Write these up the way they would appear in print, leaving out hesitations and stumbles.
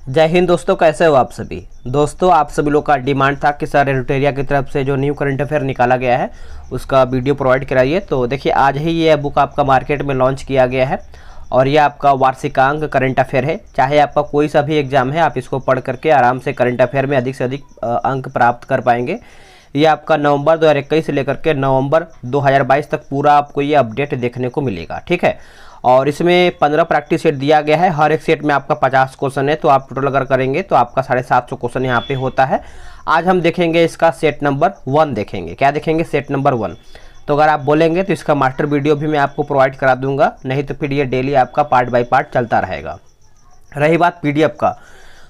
जय हिंद दोस्तों, कैसे हो आप सभी। दोस्तों, आप सभी लोग का डिमांड था कि सर एडिटोरिया की तरफ से जो न्यू करंट अफेयर निकाला गया है उसका वीडियो प्रोवाइड कराइए। तो देखिए, आज ही ये बुक आपका मार्केट में लॉन्च किया गया है और ये आपका वार्षिकांक करंट अफेयर है। चाहे आपका कोई सा भी एग्जाम है, आप इसको पढ़ करके आराम से करंट अफेयर में अधिक से अधिक अंक प्राप्त कर पाएंगे। ये आपका नवंबर 2021 से लेकर के नवंबर 2022 तक पूरा आपको ये अपडेट देखने को मिलेगा, ठीक है। और इसमें 15 प्रैक्टिस सेट दिया गया है। हर एक सेट में आपका 50 क्वेश्चन है, तो आप टोटल अगर करेंगे तो आपका 750 क्वेश्चन यहाँ पे होता है। आज हम देखेंगे इसका सेट नंबर 1 देखेंगे। क्या देखेंगे? Set number 1। तो अगर आप बोलेंगे तो इसका मास्टर वीडियो भी मैं आपको प्रोवाइड करा दूंगा, नहीं तो फिर ये डेली आपका पार्ट बाय पार्ट चलता रहेगा। रही बात पीडीएफ का,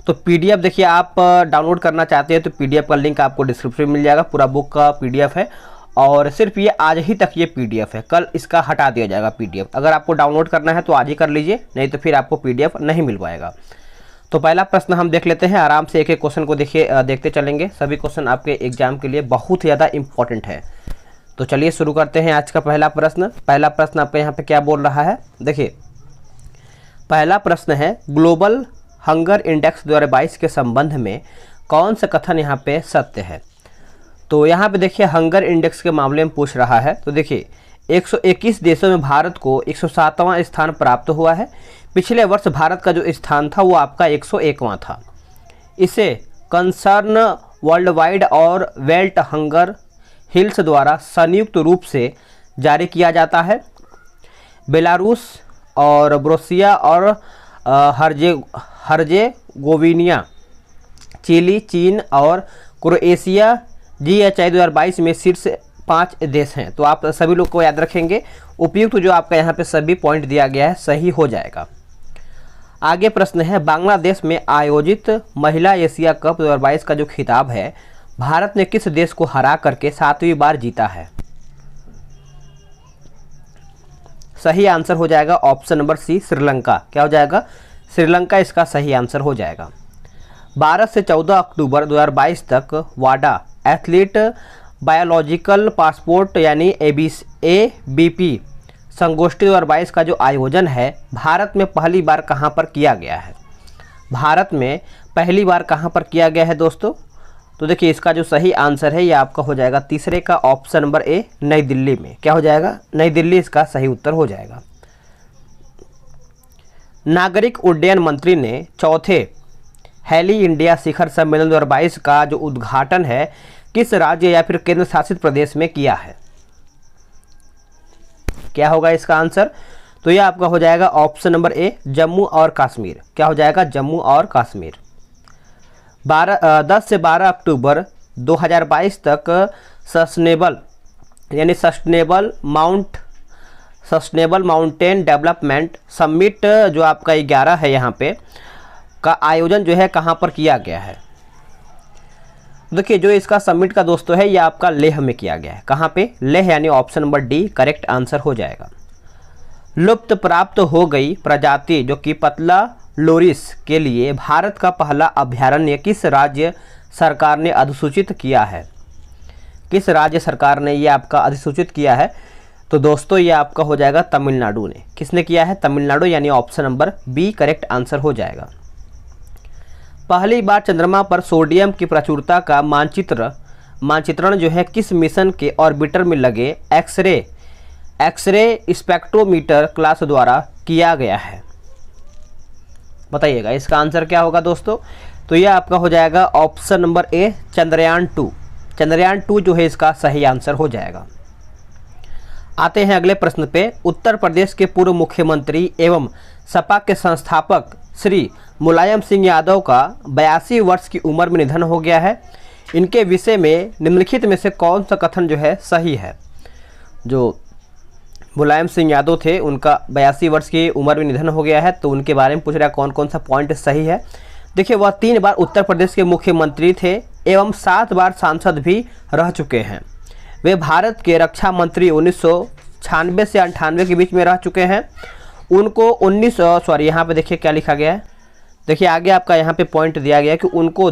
तो पीडीएफ देखिए, आप डाउनलोड करना चाहते हैं तो पीडीएफ का लिंक आपको डिस्क्रिप्शन में मिल जाएगा। पूरा बुक का पीडीएफ है और सिर्फ ये आज ही तक ये पीडीएफ है, कल इसका हटा दिया जाएगा पीडीएफ। अगर आपको डाउनलोड करना है तो आज ही कर लीजिए, नहीं तो फिर आपको पीडीएफ नहीं मिल पाएगा। तो पहला प्रश्न हम देख लेते हैं, आराम से एक एक क्वेश्चन को देखते चलेंगे। सभी क्वेश्चन आपके एग्जाम के लिए बहुत ही ज़्यादा इंपॉर्टेंट है। तो चलिए शुरू करते हैं आज का पहला प्रश्न। पहला प्रश्न आपका यहाँ पे क्या बोल रहा है, देखिए पहला प्रश्न है, ग्लोबल हंगर इंडेक्स 2022 के संबंध में कौन सा कथन यहाँ पे सत्य है। तो यहाँ पे देखिए हंगर इंडेक्स के मामले में पूछ रहा है। तो देखिए 121 देशों में भारत को 107वां स्थान प्राप्त हुआ है। पिछले वर्ष भारत का जो स्थान था वो आपका 101वां था। इसे कंसर्न वर्ल्ड वाइड और वेल्ट हंगर हिल्स द्वारा संयुक्त रूप से जारी किया जाता है। बेलारूस और ब्रोसिया और हर्जेगोविनिया, चिली, चीन और क्रोएशिया GHI 2022 में शीर्ष 5 देश हैं। तो आप सभी लोग को याद रखेंगे, उपयुक्त जो आपका यहाँ पे सभी पॉइंट दिया गया है सही हो जाएगा। आगे प्रश्न है, बांग्लादेश में आयोजित महिला एशिया कप 2022 का जो खिताब है भारत ने किस देश को हरा करके 7वीं बार जीता है। सही आंसर हो जाएगा ऑप्शन नंबर सी, श्रीलंका। क्या हो जाएगा? श्रीलंका इसका सही आंसर हो जाएगा। 12 से 14 अक्टूबर 2022 तक वाडा एथलीट बायोलॉजिकल पासपोर्ट यानी ABP संगोष्ठी 2022 का जो आयोजन है भारत में पहली बार कहां पर किया गया है। भारत में पहली बार कहां पर किया गया है दोस्तों? तो देखिए इसका जो सही आंसर है ये आपका हो जाएगा तीसरे का ऑप्शन नंबर ए, नई दिल्ली में। क्या हो जाएगा? नई दिल्ली इसका सही उत्तर हो जाएगा। नागरिक उड्डयन मंत्री ने चौथे हेली इंडिया शिखर सम्मेलन 2022 का जो उद्घाटन है किस राज्य या फिर केंद्र शासित प्रदेश में किया है। क्या होगा इसका आंसर? तो यह आपका हो जाएगा ऑप्शन नंबर ए, जम्मू और कश्मीर। क्या हो जाएगा? जम्मू और कश्मीर। 10 से 12 अक्टूबर 2022 तक सस्टेनेबल माउंटेन डेवलपमेंट समिट जो आपका 11 है यहाँ पे का आयोजन जो है कहाँ पर किया गया है। देखिए जो इसका समिट का दोस्तों है ये आपका लेह में किया गया है। कहाँ पे? लेह, यानी option number D correct answer हो जाएगा। लुप्त प्राप्त हो गई प्रजाति जो कि पतला लोरिस के लिए भारत का पहला अभयारण्य किस राज्य सरकार ने अधिसूचित किया है। किस राज्य सरकार ने ये आपका अधिसूचित किया है? तो दोस्तों ये आपका हो जाएगा तमिलनाडु ने। किसने किया है? तमिलनाडु, यानी option number B correct answer हो जाएगा। पहली बार चंद्रमा पर सोडियम की प्रचुरता का मानचित्रण जो है किस मिशन के ऑर्बिटर में लगे एक्सरे स्पेक्ट्रोमीटर क्लास द्वारा किया गया है। बताइएगा इसका आंसर क्या होगा दोस्तों? तो यह आपका हो जाएगा ऑप्शन नंबर ए, चंद्रयान 2। चंद्रयान 2 जो है इसका सही आंसर हो जाएगा। आते हैं अगले प्रश्न पे। उत्तर प्रदेश के पूर्व मुख्यमंत्री एवं सपा के संस्थापक श्री मुलायम सिंह यादव का 82 वर्ष की उम्र में निधन हो गया है। इनके विषय में निम्नलिखित में से कौन सा कथन जो है सही है। जो मुलायम सिंह यादव थे उनका 82 वर्ष की उम्र में निधन हो गया है, तो उनके बारे में पूछ रहा है कौन कौन सा पॉइंट सही है। देखिए वह 3 बार उत्तर प्रदेश के मुख्यमंत्री थे एवं 7 बार सांसद भी रह चुके हैं। वे भारत के रक्षा मंत्री 1996 से 98 के बीच में रह चुके हैं। उनको यहाँ पे देखिए क्या लिखा गया है, देखिए आगे आपका यहाँ पे पॉइंट दिया गया है कि उनको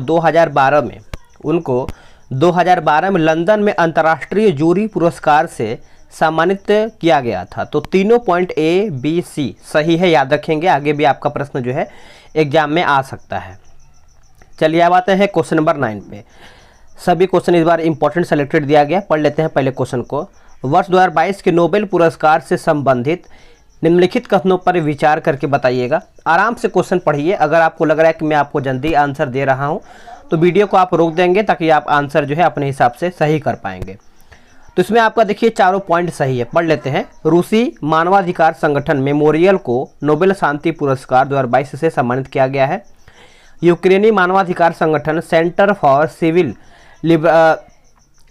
2012 में लंदन में अंतर्राष्ट्रीय जूरी पुरस्कार से सम्मानित किया गया था। तो तीनों पॉइंट A, B, C सही है, याद रखेंगे। आगे भी आपका प्रश्न जो है एग्जाम में आ सकता है। चलिए अब आते हैं क्वेश्चन नंबर 9 पे। सभी क्वेश्चन इस बार इंपॉर्टेंट सेलेक्टेड दिया गया, पढ़ लेते हैं पहले क्वेश्चन को। वर्ष 2022 के नोबेल पुरस्कार से संबंधित निम्नलिखित कथनों पर विचार करके बताइएगा। आराम से क्वेश्चन पढ़िए। अगर आपको लग रहा है कि मैं आपको जल्दी आंसर दे रहा हूं तो वीडियो को आप रोक देंगे ताकि आप आंसर जो है अपने हिसाब से सही कर पाएंगे। तो इसमें आपका देखिए चारों पॉइंट सही है, पढ़ लेते हैं। रूसी मानवाधिकार संगठन मेमोरियल को नोबेल शांति पुरस्कार 2022 से सम्मानित किया गया है। यूक्रेनी मानवाधिकार संगठन सेंटर फॉर सिविल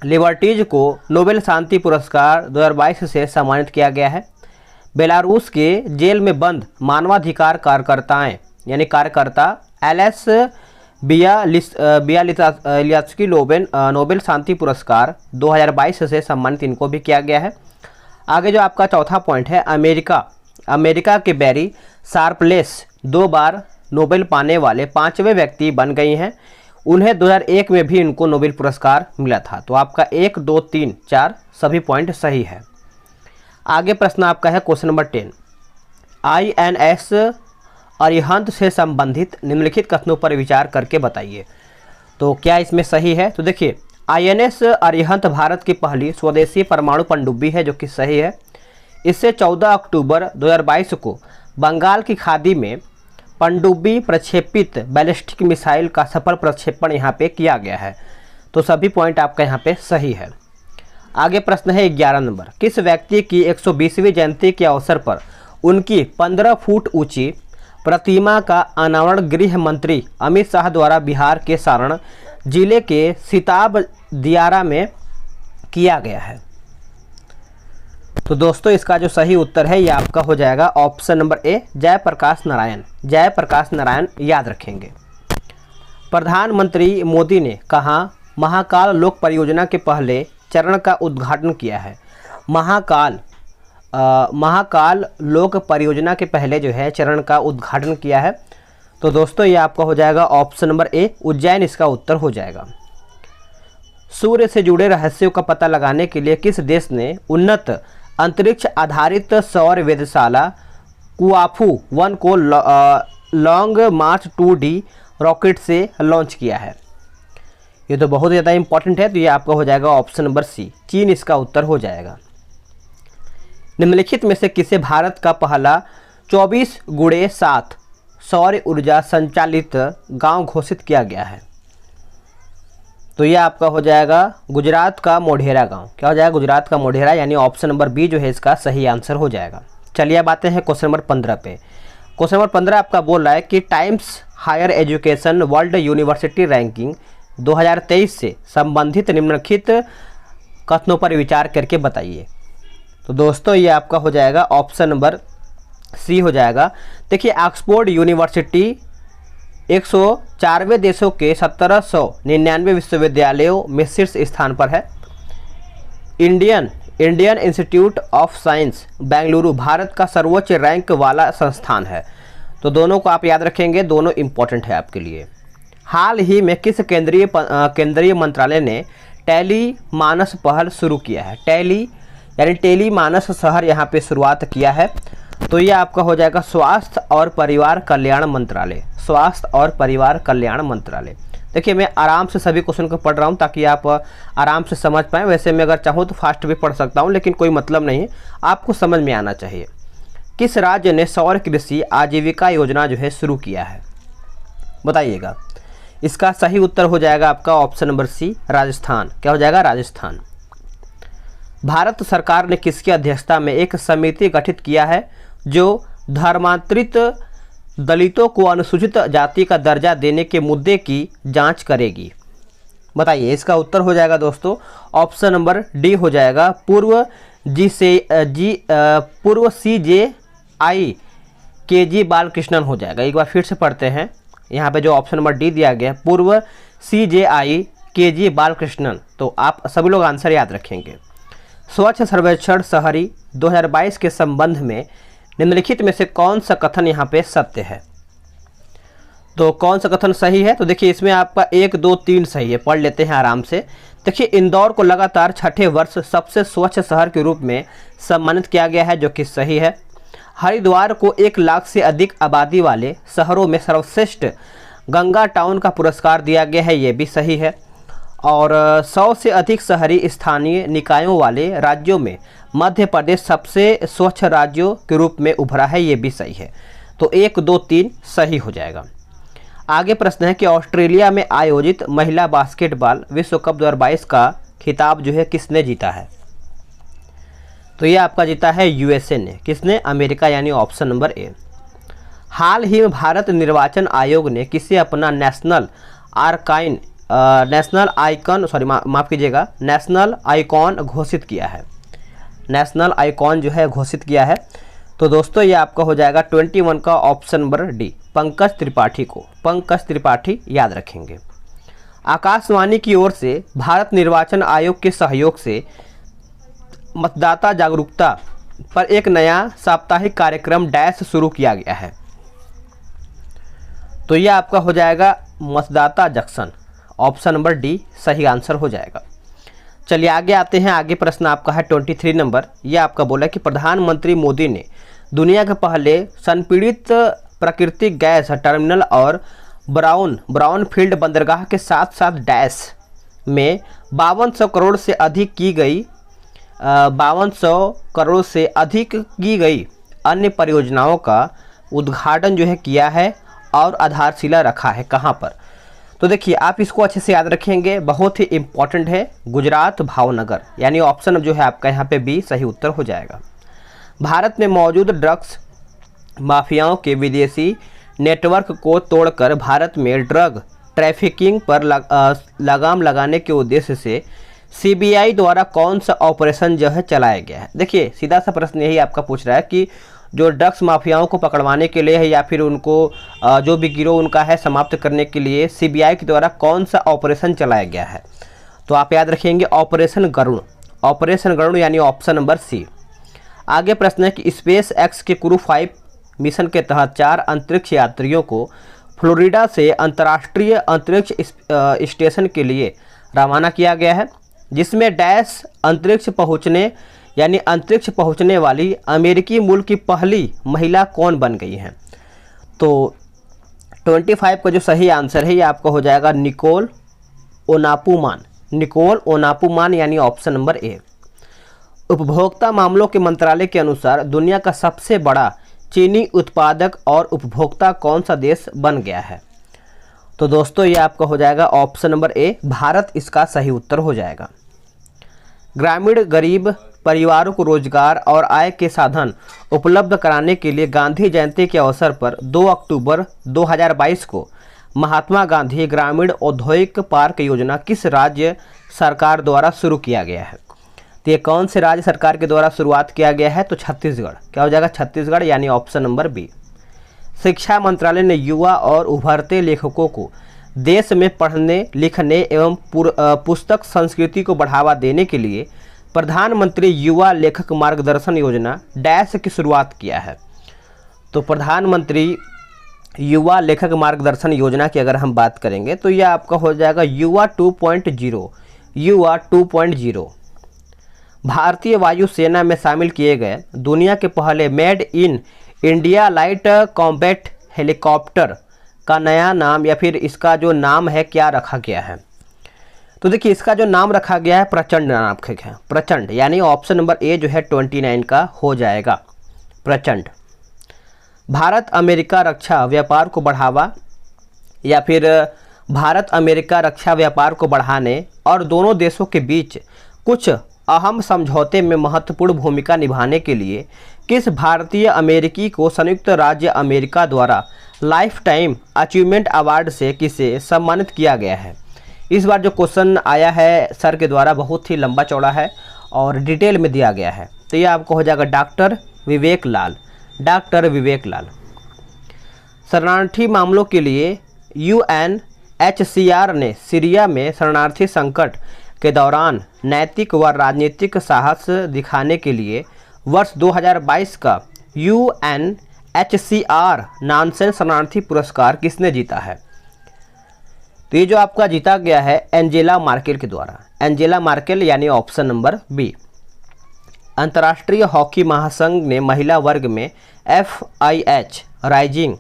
लिबर्टीज को नोबेल शांति पुरस्कार 2022 से सम्मानित किया गया है। बेलारूस के जेल में बंद मानवाधिकार कार्यकर्ता एलेस बियालित्स्की नोबेल शांति पुरस्कार 2022 से सम्मानित इनको भी किया गया है। आगे जो आपका चौथा पॉइंट है, अमेरिका के बैरी शार्पलेस 2 बार नोबेल पाने वाले 5वें व्यक्ति बन गई हैं। उन्हें 2001 में भी इनको नोबेल पुरस्कार मिला था। तो आपका 1, 2, 3, 4 सभी पॉइंट सही है। आगे प्रश्न आपका है क्वेश्चन नंबर 10। INS अरिहंत से संबंधित निम्नलिखित कथनों पर विचार करके बताइए। तो क्या इसमें सही है? तो देखिए INS अरिहंत भारत की पहली स्वदेशी परमाणु पनडुब्बी है, जो कि सही है। इससे 14 अक्टूबर 2022 को बंगाल की खाड़ी में पनडुब्बी प्रक्षेपित बैलिस्टिक मिसाइल का सफल प्रक्षेपण यहाँ पे किया गया है। तो सभी पॉइंट आपका यहाँ पे सही है। आगे प्रश्न है 11 नंबर। किस व्यक्ति की 120वीं जयंती के अवसर पर उनकी 15 फुट ऊंची प्रतिमा का अनावरण गृह मंत्री अमित शाह द्वारा बिहार के सारण जिले के सिताब दियारा में किया गया है? तो दोस्तों इसका जो सही उत्तर है ये आपका हो जाएगा option number A, Jayaprakash Narayan. Jayaprakash Narayan याद रखेंगे। प्रधानमंत्री मोदी ने कहा महाकाल लोक परियोजना के पहले चरण का उद्घाटन किया है। महाकाल लोक परियोजना के पहले जो है चरण का उद्घाटन किया है। तो दोस्तों ये आपका हो जाएगा ऑप्शन नंबर ए, उज्जैन इसका उत्तर हो जाएगा। सूर्य से जुड़े रहस्यों का पता लगाने के लिए किस देश ने उन्नत अंतरिक्ष आधारित सौर वेधशाला कुआफू 1 को लॉन्ग मार्च 2D रॉकेट से लॉन्च किया है? ये तो बहुत ज़्यादा इंपॉर्टेंट है। तो ये आपका हो जाएगा ऑप्शन नंबर सी, चीन इसका उत्तर हो जाएगा। निम्नलिखित में से किसे भारत का पहला 24x7 सौर ऊर्जा संचालित गांव घोषित किया गया है? तो ये आपका हो जाएगा गुजरात का मोढेरा गांव। क्या हो जाएगा? गुजरात का मोढेरा, यानी ऑप्शन नंबर बी जो है इसका सही आंसर हो जाएगा। चलिए अब आते हैं क्वेश्चन नंबर 15 पे। क्वेश्चन नंबर 15 आपका बोल रहा है कि Times Higher Education World University Ranking 2023 से संबंधित निम्नलिखित कथनों पर विचार करके बताइए। तो दोस्तों ये आपका हो जाएगा ऑप्शन नंबर सी हो जाएगा। देखिए ऑक्सफोर्ड यूनिवर्सिटी 104वें देशों के 1799 विश्वविद्यालयों में शीर्ष स्थान पर है। Indian institute of science Bengaluru Bharat का सर्वोच्च रैंक वाला संस्थान है। तो दोनों को आप याद रखेंगे, दोनों इंपॉर्टेंट है आपके लिए। हाल ही में किस केंद्रीय मंत्रालय ने टेली मानस पहल शुरू किया है? टेली मानस शहर यहाँ पे शुरुआत किया है। तो ये आपका हो जाएगा स्वास्थ्य और परिवार कल्याण मंत्रालय। स्वास्थ्य और परिवार कल्याण मंत्रालय। देखिए मैं आराम से सभी क्वेश्चन को पढ़ रहा हूँ ताकि आप आराम से समझ पाएँ। वैसे मैं अगर चाहूँ तो फास्ट भी पढ़ सकता हूँ, लेकिन कोई मतलब नहीं, आपको समझ में आना चाहिए। किस राज्य ने सौर कृषि आजीविका योजना जो है शुरू किया है? बताइएगा। इसका सही उत्तर हो जाएगा आपका ऑप्शन नंबर सी, राजस्थान। क्या हो जाएगा? राजस्थान। भारत सरकार ने किसकी अध्यक्षता में एक समिति गठित किया है जो धर्मांतरित दलितों को अनुसूचित जाति का दर्जा देने के मुद्दे की जांच करेगी? बताइए। इसका उत्तर हो जाएगा दोस्तों ऑप्शन नंबर डी हो जाएगा, पूर्व CJI KG बालकृष्णन हो जाएगा। एक बार फिर से पढ़ते हैं, यहाँ पे जो ऑप्शन नंबर डी दिया गया है पूर्व CJI KG बालकृष्णन। तो आप सभी लोग आंसर याद रखेंगे। स्वच्छ सर्वेक्षण शहरी 2022 के संबंध में निम्नलिखित में से कौन सा कथन यहाँ पे सत्य है? तो कौन सा कथन सही है? तो देखिए इसमें आपका 1, 2, 3 सही है, पढ़ लेते हैं आराम से। देखिए इंदौर को लगातार 6ठे वर्ष सबसे स्वच्छ शहर के रूप में सम्मानित किया गया है, जो कि सही है। हरिद्वार को 1 लाख से अधिक आबादी वाले शहरों में सर्वश्रेष्ठ गंगा टाउन का पुरस्कार दिया गया है, ये भी सही है। और 100 से अधिक शहरी स्थानीय निकायों वाले राज्यों में मध्य प्रदेश सबसे स्वच्छ राज्यों के रूप में उभरा है, ये भी सही है। तो 1, 2, 3 सही हो जाएगा। आगे प्रश्न है कि ऑस्ट्रेलिया में आयोजित महिला बास्केटबॉल विश्व कप 2022 का खिताब जो है किसने जीता है? तो ये आपका जीता है यूएसए ने। किसने? अमेरिका, यानी ऑप्शन नंबर ए। हाल ही में भारत निर्वाचन आयोग ने किसे अपना नेशनल आइकॉन घोषित किया है? नेशनल आइकॉन जो है घोषित किया है। तो दोस्तों ये आपका हो जाएगा 21 का option number D, Pankaj Tripathi को। पंकज त्रिपाठी याद रखेंगे। आकाशवाणी की ओर से भारत निर्वाचन आयोग के सहयोग से मतदाता जागरूकता पर एक नया साप्ताहिक कार्यक्रम डैश शुरू किया गया है। तो यह आपका हो जाएगा मतदाता जंक्शन, ऑप्शन नंबर डी सही आंसर हो जाएगा। चलिए आगे आते हैं। आगे प्रश्न आपका है 23 नंबर। यह आपका बोला कि प्रधानमंत्री मोदी ने दुनिया के पहले संपीड़ित प्राकृतिक गैस टर्मिनल और ब्राउनफील्ड बंदरगाह के साथ साथ डैश में 5200 करोड़ से अधिक की गई अन्य परियोजनाओं का उद्घाटन जो है किया है और आधारशिला रखा है। कहाँ पर? तो देखिए आप इसको अच्छे से याद रखेंगे, बहुत ही इम्पोर्टेंट है। गुजरात, भावनगर, यानी ऑप्शन जो है आपका यहाँ पे बी सही उत्तर हो जाएगा। भारत में मौजूद ड्रग्स माफियाओं के विदेशी नेटवर्क को तोड़कर भारत में ड्रग ट्रैफिकिंग पर लगाम लगाने के उद्देश्य से सीबीआई द्वारा कौन सा ऑपरेशन जो है चलाया गया है? देखिए सीधा सा प्रश्न यही आपका पूछ रहा है कि जो ड्रग्स माफियाओं को पकड़वाने के लिए है या फिर उनको जो भी गिरोह उनका है समाप्त करने के लिए सीबीआई के द्वारा कौन सा ऑपरेशन चलाया गया है? तो आप याद रखेंगे ऑपरेशन गरुड़। ऑपरेशन गरुड़ यानी ऑप्शन नंबर सी। आगे प्रश्न है कि स्पेस एक्स के क्रू 5 मिशन के तहत 4 अंतरिक्ष यात्रियों को फ्लोरिडा से अंतर्राष्ट्रीय अंतरिक्ष स्टेशन के लिए रवाना किया गया है, जिसमें डैश अंतरिक्ष पहुंचने वाली अमेरिकी मूल की पहली महिला कौन बन गई हैं? तो 25 का जो सही आंसर है ये आपका हो जाएगा निकोल ओनापुमान यानी ऑप्शन नंबर ए। उपभोक्ता मामलों के मंत्रालय के अनुसार दुनिया का सबसे बड़ा चीनी उत्पादक और उपभोक्ता कौन सा देश बन गया है? तो दोस्तों ये आपका हो जाएगा ऑप्शन नंबर ए, भारत इसका सही उत्तर हो जाएगा। ग्रामीण गरीब परिवारों को रोजगार और आय के साधन उपलब्ध कराने के लिए गांधी जयंती के अवसर पर 2 अक्टूबर 2022 को महात्मा गांधी ग्रामीण औद्योगिक पार्क योजना किस राज्य सरकार द्वारा शुरू किया गया है? तो ये कौन से राज्य सरकार के द्वारा शुरुआत किया गया है? तो छत्तीसगढ़। क्या हो जाएगा? छत्तीसगढ़, यानी ऑप्शन नंबर बी। शिक्षा मंत्रालय ने युवा और उभरते लेखकों को देश में पढ़ने लिखने एवं पुस्तक संस्कृति को बढ़ावा देने के लिए प्रधानमंत्री युवा लेखक मार्गदर्शन योजना डैश की शुरुआत किया है। तो प्रधानमंत्री युवा लेखक मार्गदर्शन योजना की अगर हम बात करेंगे तो यह आपका हो जाएगा युवा 2.0। भारतीय वायुसेना में शामिल किए गए दुनिया के पहले made in India light combat helicopter का नया नाम या फिर इसका जो नाम है क्या रखा गया है? तो देखिए इसका जो नाम रखा गया है प्रचंड नाम रखा है, प्रचंड, यानी ऑप्शन नंबर ए जो है 29 का हो जाएगा, प्रचंड। भारत अमेरिका रक्षा व्यापार को बढ़ावा या फिर भारत अमेरिका रक्षा व्यापार को बढ़ाने और दोनों देशों के बीच कुछ अहम समझौते में महत्वपूर्ण भूमिका निभाने के लिए किस भारतीय अमेरिकी को संयुक्त राज्य अमेरिका द्वारा लाइफ टाइम अचीवमेंट अवार्ड से किसे सम्मानित किया गया है? इस बार जो क्वेश्चन आया है सर के द्वारा बहुत ही लंबा चौड़ा है और डिटेल में दिया गया है। तो ये आपको हो जाएगा डॉक्टर विवेक लाल। शरणार्थी मामलों के लिए UNHCR ने सीरिया में शरणार्थी संकट के दौरान नैतिक व राजनीतिक साहस दिखाने के लिए वर्ष 2022 का UNHCR नानसेन शरणार्थी पुरस्कार किसने जीता है? तो ये जो आपका जीता गया है एंजेला मार्केल के द्वारा, एंजेला मार्केल यानी ऑप्शन नंबर बी। अंतर्राष्ट्रीय हॉकी महासंघ ने महिला वर्ग में FIH rising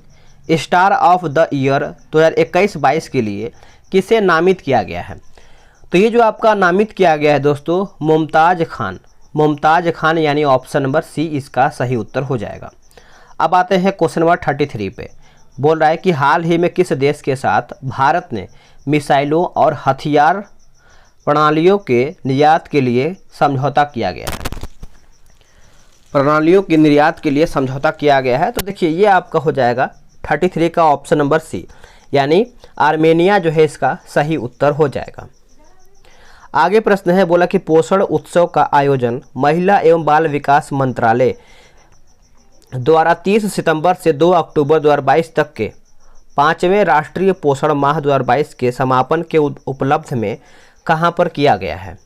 star of the year 2021-22 के लिए किसे नामित किया गया है? तो ये जो आपका नामित किया गया है दोस्तों, मुमताज़ खान। मुमताज़ खान यानी ऑप्शन नंबर सी इसका सही उत्तर हो जाएगा। अब आते हैं क्वेश्चन नंबर 33 पे। बोल रहा है कि हाल ही में किस देश के साथ भारत ने मिसाइलों और हथियार प्रणालियों के निर्यात के लिए समझौता किया गया है? प्रणालियों के निर्यात के लिए समझौता किया गया है। तो देखिए ये आपका हो जाएगा 33 का ऑप्शन नंबर सी, यानी आर्मेनिया जो है इसका सही उत्तर हो जाएगा। आगे प्रश्न है, बोला कि पोषण उत्सव का आयोजन महिला एवं बाल विकास मंत्रालय द्वारा 30 सितंबर से 2 अक्टूबर 2022 तक के 5वें राष्ट्रीय पोषण माह 2022 के समापन के उपलक्ष्य में कहां पर किया गया है?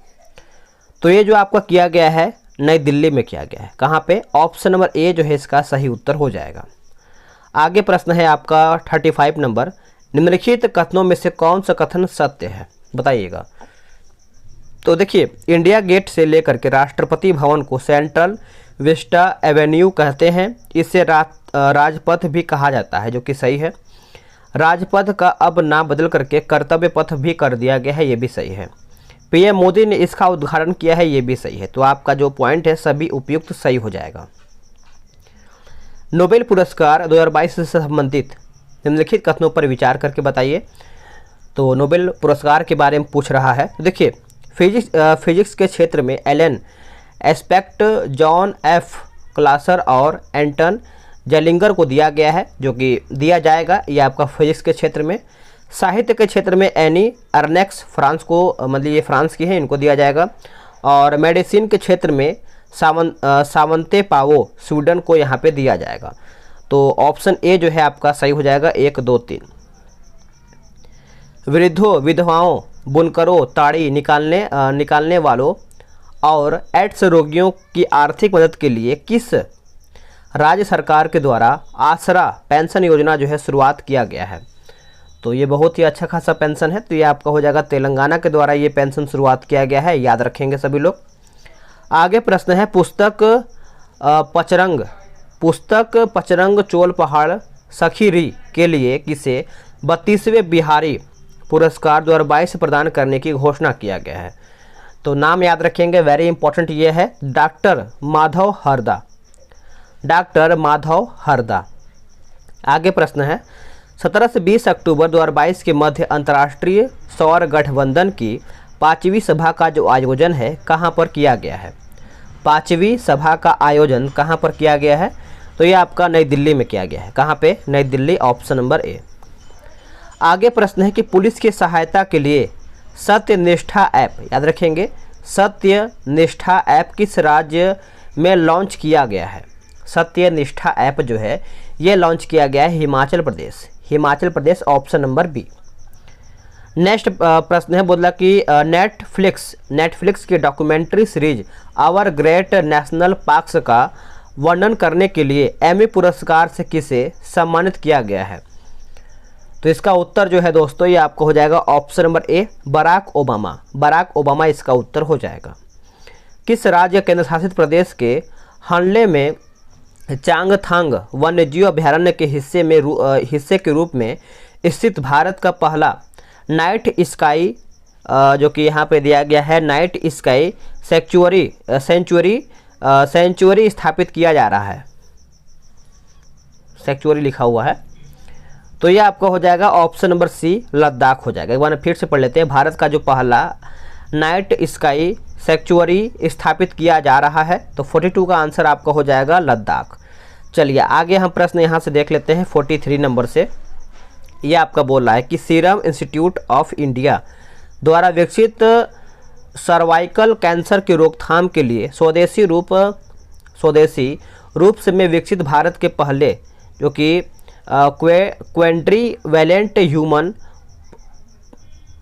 तो ये जो आपका किया गया है नई दिल्ली में किया गया है। कहां पे? ऑप्शन नंबर ए जो है इसका सही उत्तर हो जाएगा। आगे प्रश्न है आपका 35 नंबर, निम्नलिखित कथनों में से कौन सा कथन सत्य है? बताइएगा। तो देखिए, इंडिया गेट से लेकर के राष्ट्रपति भवन को सेंट्रल विस्टा एवेन्यू कहते हैं। इसे राजपथ भी कहा जाता है, जो कि सही है। राजपथ का अब नाम बदल करके कर्तव्य पथ भी कर दिया गया है, ये भी सही है। पीएम मोदी ने इसका उद्घाटन किया है, ये भी सही है। तो आपका जो पॉइंट है सभी उपयुक्त सही हो जाएगा। नोबेल पुरस्कार 2022 से संबंधित निम्नलिखित कथनों पर विचार करके बताइए। तो नोबेल पुरस्कार के बारे में पूछ रहा है। तो देखिए, फिजिक्स के क्षेत्र में एलन एस्पेक्ट, जॉन एफ क्लासर और एंटन जेलिंगर को दिया गया है, जो कि दिया जाएगा। ये आपका फिजिक्स के क्षेत्र में। साहित्य के क्षेत्र में एनी अर्नेक्स, फ्रांस को, मतलब ये फ्रांस की है, इनको दिया जाएगा। और मेडिसिन के क्षेत्र में सावंते पावो, स्वीडन को यहाँ पे दिया जाएगा। तो ऑप्शन ए जो है आपका सही हो जाएगा, 1, 2, 3। वृद्धों, विधवाओं, बुनकरों, ताड़ी निकालने वालों और एड्स रोगियों की आर्थिक मदद के लिए किस राज्य सरकार के द्वारा आसरा पेंशन योजना जो है शुरुआत किया गया है? तो ये बहुत ही अच्छा खासा पेंशन है। तो ये आपका हो जाएगा तेलंगाना के द्वारा ये पेंशन शुरुआत किया गया है, याद रखेंगे सभी लोग। आगे प्रश्न है, पुस्तक पचरंग चोल पहाड़ सखीरी के लिए किसे 32वें बिहारी पुरस्कार 2022 प्रदान करने की घोषणा किया गया है? तो नाम याद रखेंगे, वेरी इंपॉर्टेंट ये है, डॉक्टर माधव हरदा। डॉक्टर माधव हरदा। आगे प्रश्न है, 17 से 20 अक्टूबर 2022 के मध्य अंतर्राष्ट्रीय सौर गठबंधन की 5वीं सभा का जो आयोजन है कहाँ पर किया गया है? 5वीं सभा का आयोजन कहाँ पर किया गया है? तो ये आपका नई दिल्ली में किया गया है। कहाँ पे? नई दिल्ली, ऑप्शन नंबर ए। आगे प्रश्न है कि पुलिस की सहायता के लिए सत्यनिष्ठा ऐप, याद रखेंगे, सत्यनिष्ठा ऐप किस राज्य में लॉन्च किया गया है? सत्यनिष्ठा ऐप जो है ये लॉन्च किया गया है Himachal Pradesh. Himachal Pradesh, option number B. Next प्रश्न है, बोला कि नेटफ्लिक्स की documentary series Our Great National Parks का वर्णन करने के लिए एमी पुरस्कार से किसे सम्मानित किया गया है? तो इसका उत्तर जो है दोस्तों ये आपको हो जाएगा option number A, Barack Obama. Barack Obama इसका उत्तर हो जाएगा। किस राज्य केंद्र शासित प्रदेश के हानले में चांगथांग वन्यजीव अभयारण्य के हिस्से के रूप में स्थित भारत का पहला नाइट स्काई, जो कि यहाँ पे दिया गया है, नाइट स्काई सेंचुरी स्थापित किया जा रहा है? सेंचुरी लिखा हुआ है। तो ये आपका हो जाएगा ऑप्शन नंबर सी, लद्दाख हो जाएगा। एक बार फिर से पढ़ लेते हैं। भारत का जो पहला नाइट स्काई सेंचुरी स्थापित किया जा रहा है, तो 42 का आंसर आपका हो जाएगा लद्दाख। चलिए आगे हम प्रश्न यहाँ से देख लेते हैं 43 नंबर से। ये आपका बोल रहा है कि सीरम इंस्टीट्यूट ऑफ इंडिया द्वारा विकसित सर्वाइकल कैंसर की रोकथाम के लिए स्वदेशी रूप से में विकसित भारत के पहले जो कि क्वेंट्रीवैलेंट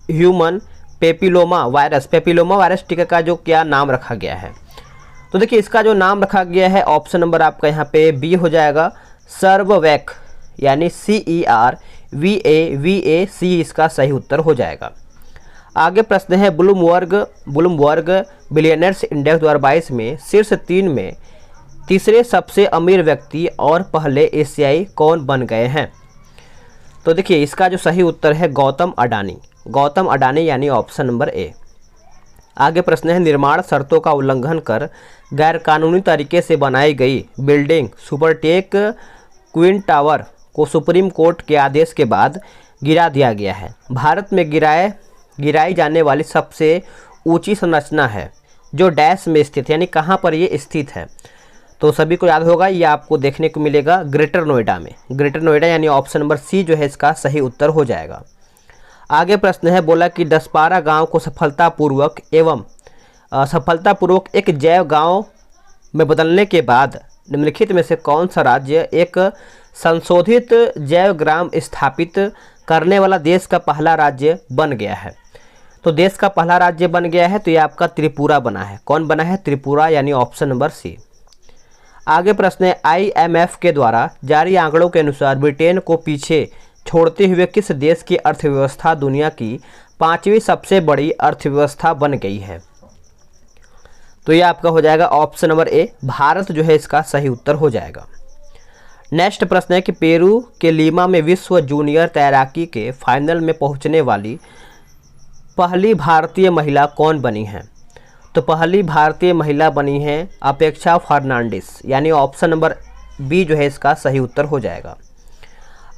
ह्यूमन पेपिलोमा वायरस टीका का जो क्या नाम रखा गया है? तो देखिए इसका जो नाम रखा गया है ऑप्शन नंबर आपका यहाँ पे बी हो जाएगा, सर्ववैक, यानी CERVAC इसका सही उत्तर हो जाएगा। आगे प्रश्न है, ब्लूमबर्ग बिलियनर्स इंडेक्स 2022 में शीर्ष 3 में तीसरे सबसे अमीर व्यक्ति और पहले एशियाई कौन बन गए हैं? तो देखिए इसका जो सही उत्तर है गौतम अडानी, गौतम अडानी यानी ऑप्शन नंबर ए। आगे प्रश्न है, निर्माण शर्तों का उल्लंघन कर गैरकानूनी तरीके से बनाई गई बिल्डिंग सुपरटेक क्वीन टावर को सुप्रीम कोर्ट के आदेश के बाद गिरा दिया गया है। भारत में गिराई जाने वाली सबसे ऊंची संरचना है जो डैश में स्थित, यानी कहाँ पर ये स्थित है, तो सभी को याद होगा, ये आपको देखने को मिलेगा ग्रेटर नोएडा में। ग्रेटर नोएडा यानी ऑप्शन नंबर सी जो है इसका सही उत्तर हो जाएगा। आगे प्रश्न है, बोला कि दसपारा गांव को सफलतापूर्वक एक जैव गांव में बदलने के बाद निम्नलिखित में से कौन सा राज्य एक संशोधित जैव ग्राम स्थापित करने वाला देश का पहला राज्य बन गया है। तो देश का पहला राज्य बन गया है तो ये आपका त्रिपुरा बना है। कौन बना है? त्रिपुरा, यानी ऑप्शन नंबर सी। आगे प्रश्न है, IMF के द्वारा जारी आंकड़ों के अनुसार ब्रिटेन को पीछे छोड़ते हुए किस देश की अर्थव्यवस्था दुनिया की 5वीं सबसे बड़ी अर्थव्यवस्था बन गई है? तो ये आपका हो जाएगा ऑप्शन नंबर ए, भारत जो है इसका सही उत्तर हो जाएगा। नेक्स्ट प्रश्न है कि पेरू के लीमा में विश्व जूनियर तैराकी के फाइनल में पहुंचने वाली पहली भारतीय महिला कौन बनी है? तो पहली भारतीय महिला बनी है अपेक्षा फर्नांडिस, यानी ऑप्शन नंबर बी जो है इसका सही उत्तर हो जाएगा।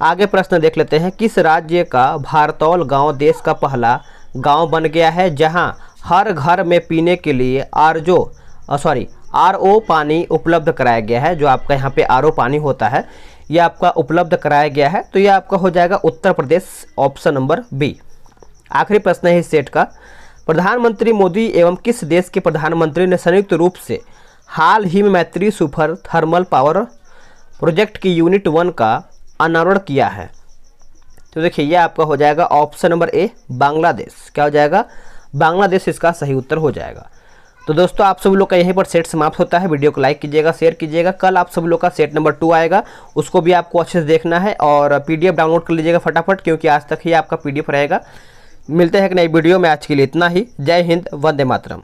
आगे प्रश्न देख लेते हैं, किस राज्य का भारतौल गांव देश का पहला गांव बन गया है जहां हर घर में पीने के लिए RO पानी उपलब्ध कराया गया है? जो आपका यहाँ पे RO पानी होता है ये आपका उपलब्ध कराया गया है, तो ये आपका हो जाएगा Uttar Pradesh, option number B. आखिरी प्रश्न है इस सेट का, प्रधानमंत्री मोदी एवं किस देश के प्रधानमंत्री ने संयुक्त रूप से हाल ही में मैत्री सुपर थर्मल पावर प्रोजेक्ट की यूनिट 1 का अनावरण किया है? तो देखिए ये आपका हो जाएगा ऑप्शन नंबर ए, बांग्लादेश। क्या हो जाएगा? बांग्लादेश इसका सही उत्तर हो जाएगा। तो दोस्तों आप सभी लोग का यहीं पर सेट समाप्त होता है। वीडियो को लाइक कीजिएगा, शेयर कीजिएगा। कल आप सभी लोग का सेट नंबर 2 आएगा, उसको भी आपको अच्छे से देखना है और PDF डाउनलोड कर लीजिएगा फटाफट, क्योंकि आज तक ही आपका PDF रहेगा। मिलते हैं एक नई वीडियो में, आज के लिए इतना ही। जय हिंद, वंदे मातरम।